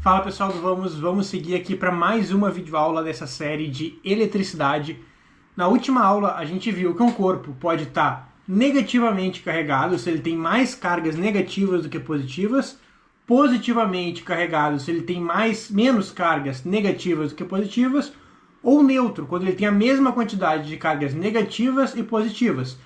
Fala pessoal do vamos seguir aqui para mais uma videoaula dessa série de eletricidade. Na última aula a gente viu que um corpo pode estar negativamente carregado se ele tem mais cargas negativas do que positivas, positivamente carregado se ele tem menos cargas negativas do que positivas, ou neutro, quando ele tem a mesma quantidade de cargas negativas e positivas.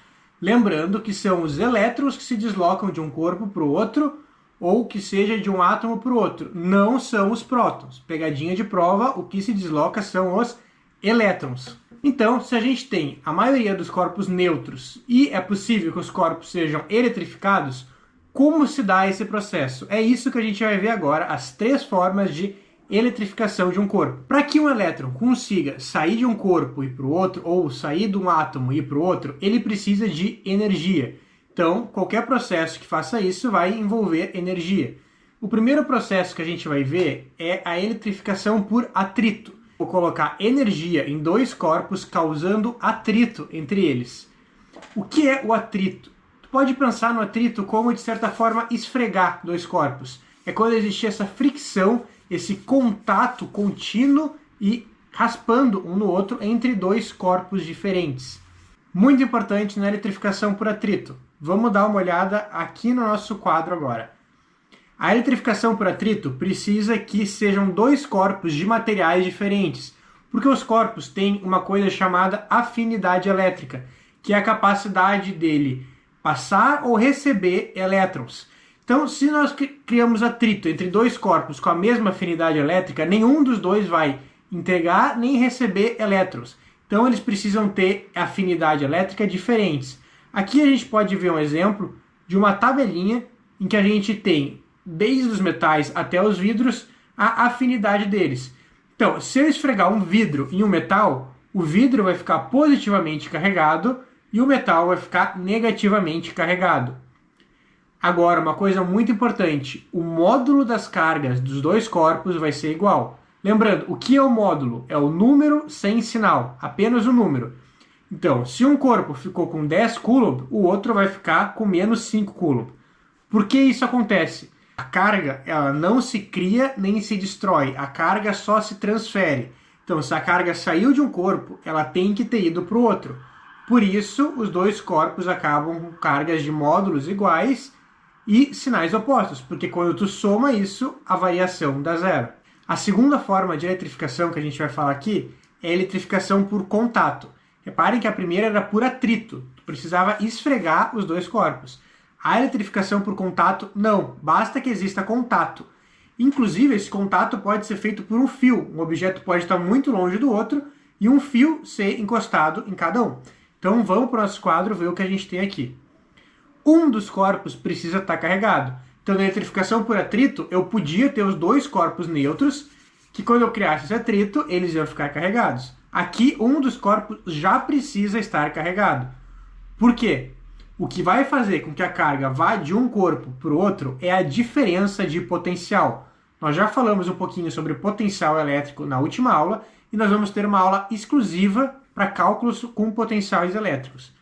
Lembrando que são os elétrons que se deslocam de um corpo para o outro, ou que seja de um átomo para o outro. Não são os prótons. Pegadinha de prova, o que se desloca são os elétrons. Então, se a gente tem a maioria dos corpos neutros e é possível que os corpos sejam eletrificados, como se dá esse processo? É isso que a gente vai ver agora, as três formas de eletrificação de um corpo. Para que um elétron consiga sair de um corpo e para o outro, ou sair de um átomo e ir para o outro, ele precisa de energia. Então, qualquer processo que faça isso vai envolver energia. O primeiro processo que a gente vai ver é a eletrificação por atrito. Vou colocar energia em dois corpos causando atrito entre eles. O que é o atrito? Tu pode pensar no atrito como, de certa forma, esfregar dois corpos. É quando existe essa fricção, esse contato contínuo e raspando um no outro entre dois corpos diferentes. Muito importante na eletrificação por atrito. Vamos dar uma olhada aqui no nosso quadro agora. A eletrificação por atrito precisa que sejam dois corpos de materiais diferentes, porque os corpos têm uma coisa chamada afinidade elétrica, que é a capacidade dele passar ou receber elétrons. Então, se nós criamos atrito entre dois corpos com a mesma afinidade elétrica, nenhum dos dois vai entregar nem receber elétrons. Então, eles precisam ter afinidade elétrica diferentes. Aqui a gente pode ver um exemplo de uma tabelinha em que a gente tem, desde os metais até os vidros, a afinidade deles. Então, se eu esfregar um vidro em um metal, o vidro vai ficar positivamente carregado e o metal vai ficar negativamente carregado. Agora, uma coisa muito importante, o módulo das cargas dos dois corpos vai ser igual. Lembrando, o que é o módulo? É o número sem sinal, apenas o número. Então, se um corpo ficou com 10 coulomb, o outro vai ficar com menos 5 coulomb. Por que isso acontece? A carga ela não se cria nem se destrói, a carga só se transfere. Então, se a carga saiu de um corpo, ela tem que ter ido para o outro. Por isso, os dois corpos acabam com cargas de módulos iguais e sinais opostos, porque quando tu soma isso, a variação dá zero. A segunda forma de eletrificação que a gente vai falar aqui é a eletrificação por contato. Reparem que a primeira era por atrito, tu precisava esfregar os dois corpos. A eletrificação por contato, não, basta que exista contato. Inclusive, esse contato pode ser feito por um fio, um objeto pode estar muito longe do outro e um fio ser encostado em cada um. Então vamos para o nosso quadro ver o que a gente tem aqui. Um dos corpos precisa estar carregado. Então, na eletrificação por atrito, eu podia ter os dois corpos neutros, que quando eu criasse esse atrito, eles iam ficar carregados. Aqui, um dos corpos já precisa estar carregado. Por quê? O que vai fazer com que a carga vá de um corpo para o outro é a diferença de potencial. Nós já falamos um pouquinho sobre potencial elétrico na última aula, e nós vamos ter uma aula exclusiva para cálculos com potenciais elétricos.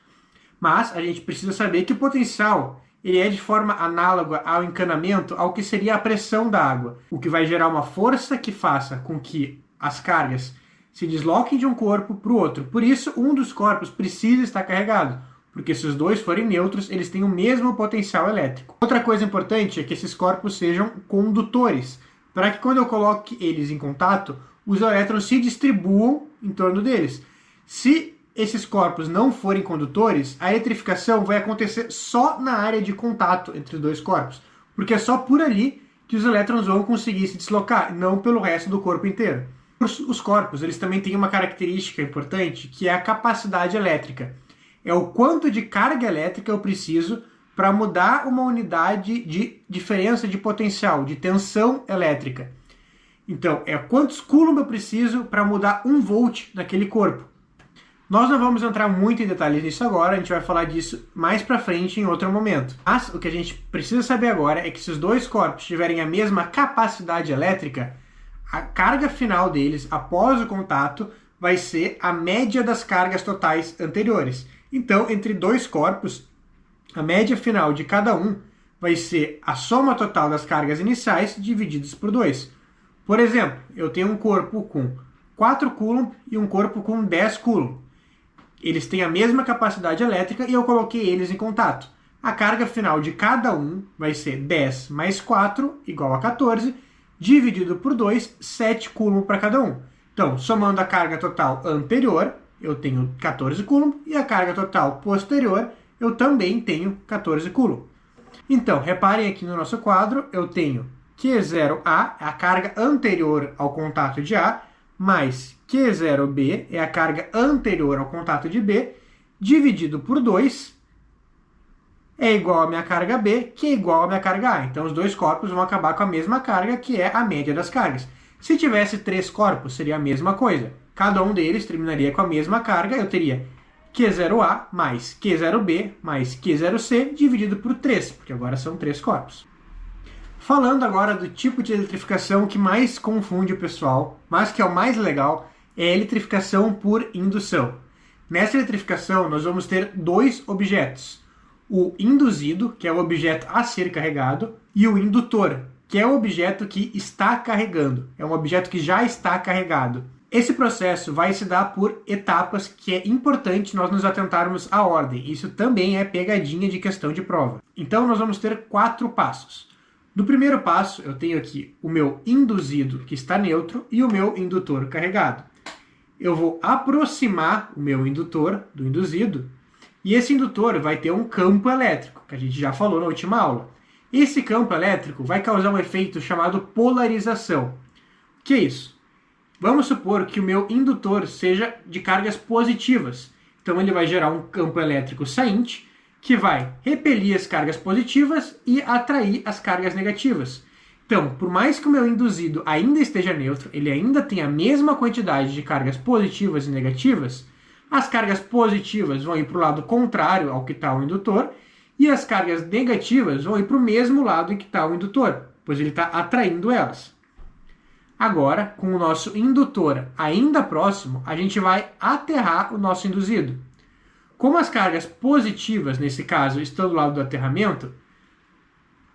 Mas a gente precisa saber que o potencial ele é de forma análoga ao encanamento, ao que seria a pressão da água, o que vai gerar uma força que faça com que as cargas se desloquem de um corpo para o outro. Por isso, um dos corpos precisa estar carregado, porque se os dois forem neutros, eles têm o mesmo potencial elétrico. Outra coisa importante é que esses corpos sejam condutores, para que quando eu coloque eles em contato, os elétrons se distribuam em torno deles. Se esses corpos não forem condutores, a eletrificação vai acontecer só na área de contato entre os dois corpos, porque é só por ali que os elétrons vão conseguir se deslocar, não pelo resto do corpo inteiro. Os corpos eles também têm uma característica importante, que é a capacidade elétrica. É o quanto de carga elétrica eu preciso para mudar uma unidade de diferença de potencial, de tensão elétrica. Então, é quantos coulomb eu preciso para mudar 1 volt naquele corpo. Nós não vamos entrar muito em detalhes nisso agora, a gente vai falar disso mais para frente em outro momento. Mas o que a gente precisa saber agora é que se os dois corpos tiverem a mesma capacidade elétrica, a carga final deles, após o contato, vai ser a média das cargas totais anteriores. Então, entre dois corpos, a média final de cada um vai ser a soma total das cargas iniciais divididas por 2. Por exemplo, eu tenho um corpo com 4 coulomb e um corpo com 10 coulomb. Eles têm a mesma capacidade elétrica e eu coloquei eles em contato. A carga final de cada um vai ser 10 mais 4, igual a 14, dividido por 2, 7 coulomb para cada um. Então, somando a carga total anterior, eu tenho 14 coulomb, e a carga total posterior, eu também tenho 14 coulomb. Então, reparem aqui no nosso quadro, eu tenho Q0A, a carga anterior ao contato de A, mais Q0B, é a carga anterior ao contato de B, dividido por 2, é igual à minha carga B, que é igual à minha carga A. Então, os dois corpos vão acabar com a mesma carga, que é a média das cargas. Se tivesse 3 corpos, seria a mesma coisa. Cada um deles terminaria com a mesma carga, eu teria Q0A mais Q0B mais Q0C dividido por 3, porque agora são 3 corpos. Falando agora do tipo de eletrificação que mais confunde o pessoal, mas que é o mais legal, é a eletrificação por indução. Nessa eletrificação, nós vamos ter 2 objetos. O induzido, que é o objeto a ser carregado, e o indutor, que é o objeto que está carregando. É um objeto que já está carregado. Esse processo vai se dar por etapas, que é importante nós nos atentarmos à ordem. Isso também é pegadinha de questão de prova. Então, nós vamos ter 4 passos. No primeiro passo, eu tenho aqui o meu induzido, que está neutro, e o meu indutor carregado. Eu vou aproximar o meu indutor do induzido, e esse indutor vai ter um campo elétrico, que a gente já falou na última aula. Esse campo elétrico vai causar um efeito chamado polarização. O que é isso? Vamos supor que o meu indutor seja de cargas positivas. Então ele vai gerar um campo elétrico sainte, que vai repelir as cargas positivas e atrair as cargas negativas. Então, por mais que o meu induzido ainda esteja neutro, ele ainda tem a mesma quantidade de cargas positivas e negativas, as cargas positivas vão ir para o lado contrário ao que está o indutor, e as cargas negativas vão ir para o mesmo lado em que está o indutor, pois ele está atraindo elas. Agora, com o nosso indutor ainda próximo, a gente vai aterrar o nosso induzido. Como as cargas positivas, nesse caso, estão do lado do aterramento,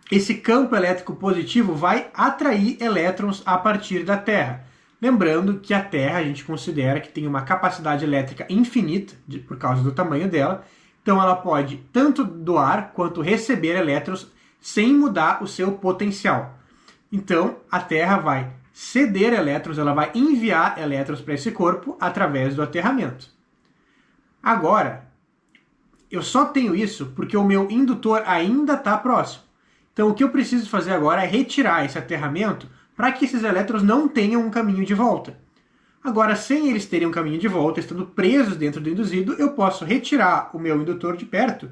esse campo elétrico positivo vai atrair elétrons a partir da Terra. Lembrando que a Terra a gente considera que tem uma capacidade elétrica infinita, por causa do tamanho dela, então ela pode tanto doar quanto receber elétrons sem mudar o seu potencial. Então a Terra vai ceder elétrons, ela vai enviar elétrons para esse corpo através do aterramento. Agora, eu só tenho isso porque o meu indutor ainda está próximo. Então o que eu preciso fazer agora é retirar esse aterramento para que esses elétrons não tenham um caminho de volta. Agora, sem eles terem um caminho de volta, estando presos dentro do induzido, eu posso retirar o meu indutor de perto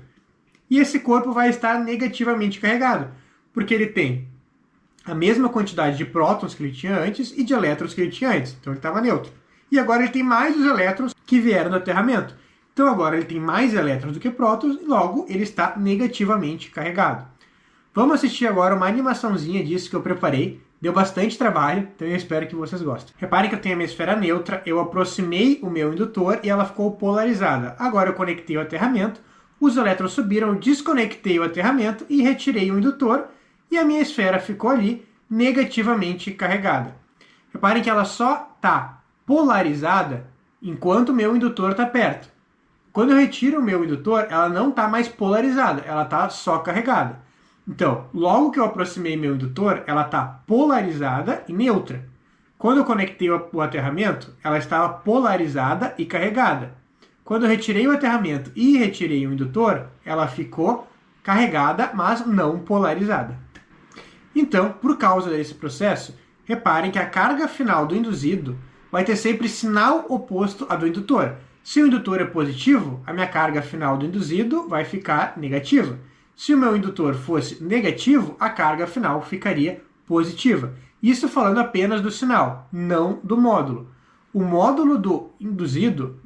e esse corpo vai estar negativamente carregado, porque ele tem a mesma quantidade de prótons que ele tinha antes e de elétrons que ele tinha antes. Então ele estava neutro. E agora ele tem mais os elétrons que vieram do aterramento. Então agora ele tem mais elétrons do que prótons e logo ele está negativamente carregado. Vamos assistir agora uma animaçãozinha disso que eu preparei. Deu bastante trabalho, então eu espero que vocês gostem. Reparem que eu tenho a minha esfera neutra, eu aproximei o meu indutor e ela ficou polarizada. Agora eu conectei o aterramento, os elétrons subiram, eu desconectei o aterramento e retirei o indutor e a minha esfera ficou ali negativamente carregada. Reparem que ela só está polarizada enquanto o meu indutor está perto. Quando eu retiro o meu indutor, ela não está mais polarizada, ela está só carregada. Então, logo que eu aproximei meu indutor, ela está polarizada e neutra. Quando eu conectei o aterramento, ela estava polarizada e carregada. Quando eu retirei o aterramento e retirei o indutor, ela ficou carregada, mas não polarizada. Então, por causa desse processo, reparem que a carga final do induzido vai ter sempre sinal oposto à do indutor. Se o indutor é positivo, a minha carga final do induzido vai ficar negativa. Se o meu indutor fosse negativo, a carga final ficaria positiva. Isso falando apenas do sinal, não do módulo. O módulo do induzido,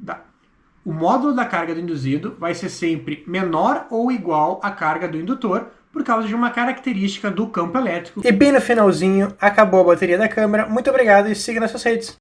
o módulo da carga do induzido vai ser sempre menor ou igual à carga do indutor, por causa de uma característica do campo elétrico. E bem no finalzinho, acabou a bateria da câmera. Muito obrigado e siga nas suas redes.